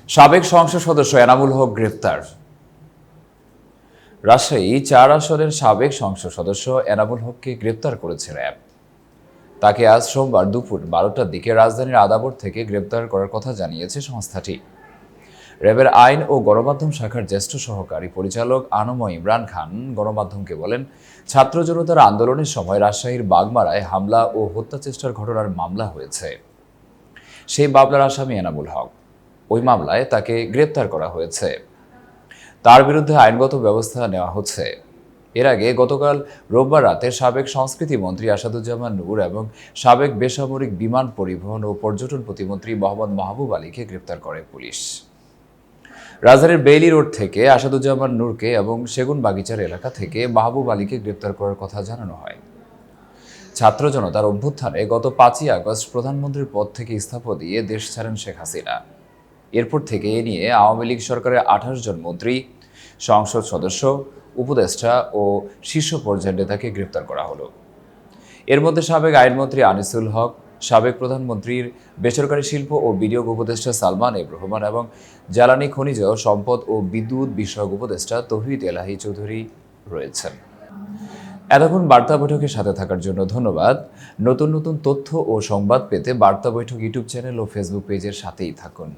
সাবেক সংসদ সদস্য এনামুল হক গ্রেফতার। রাজশাহী ৪ আসনের সাবেক সংসদ সদস্য এনামুল হককে গ্রেপ্তার করেছে র্যাব। তাকে আজ সোমবার দুপুর ১২টার দিকে রাজধানীর আদাবর থেকে গ্রেপ্তার করার কথা জানিয়েছে সংস্থাটি। র্যাবের আইন ও গণমাধ্যম শাখার জ্যেষ্ঠ সহকারী পরিচালক আনময় ইমরান খান গণমাধ্যমকে বলেন, ছাত্র জনতার আন্দোলনের সময় রাজশাহীর বাগমারায় হামলা ও হত্যা চেষ্টার ঘটনার মামলা হয়েছে। সেই মামলার আসামি এনামুল হক। ওই মামলায় তাকে গ্রেপ্তার করা হয়েছে। তার বিরুদ্ধে আইনগত ব্যবস্থা নেওয়া হচ্ছে। এর আগে গতকাল রোববার রাতে সাবেক সংস্কৃতি মন্ত্রী আসাদুজ্জামান নূর এবং সাবেক বেসামরিক বিমান পরিবহন ও পর্যটন প্রতিমন্ত্রী মোহাম্মদ মাহবুব আলীকে গ্রেপ্তার করে পুলিশ। রাজধানীর বেইলি রোড থেকে আসাদুজ্জামান নূরকে এবং সেগুন বাগিচার এলাকা থেকে মাহবুব আলীকে গ্রেপ্তার করার কথা জানানো হয়। ছাত্র জনতার অভ্যুত্থানে গত ৫ই আগস্ট প্রধানমন্ত্রীর পদ থেকে ইস্তফা দিয়ে দেশ ছাড়েন শেখ হাসিনা। এরপর থেকে এ নিয়ে আওয়ামী লীগ সরকারের ২৮ জন মন্ত্রী, সংসদ সদস্য, উপদেষ্টা ও শীর্ষ পর্যায়ের নেতাকে গ্রেপ্তার করা হলো। এর মধ্যে সাবেক আইনমন্ত্রী আনিসুল হক, সাবেক প্রধানমন্ত্রীর বেসরকারি শিল্প ও বিনিয়োগ উপদেষ্টা সালমান এফ রহমান এবং জ্বালানি খনিজ সম্পদ ও বিদ্যুৎ বিষয়ক উপদেষ্টা তৌহিদ এলাহি চৌধুরী রয়েছেন। এতক্ষণ বার্তা বৈঠকের সাথে থাকার জন্য ধন্যবাদ। নতুন নতুন তথ্য ও সংবাদ পেতে বার্তা বৈঠক ইউটিউব চ্যানেল ও ফেসবুক পেজের সাথেই থাকুন।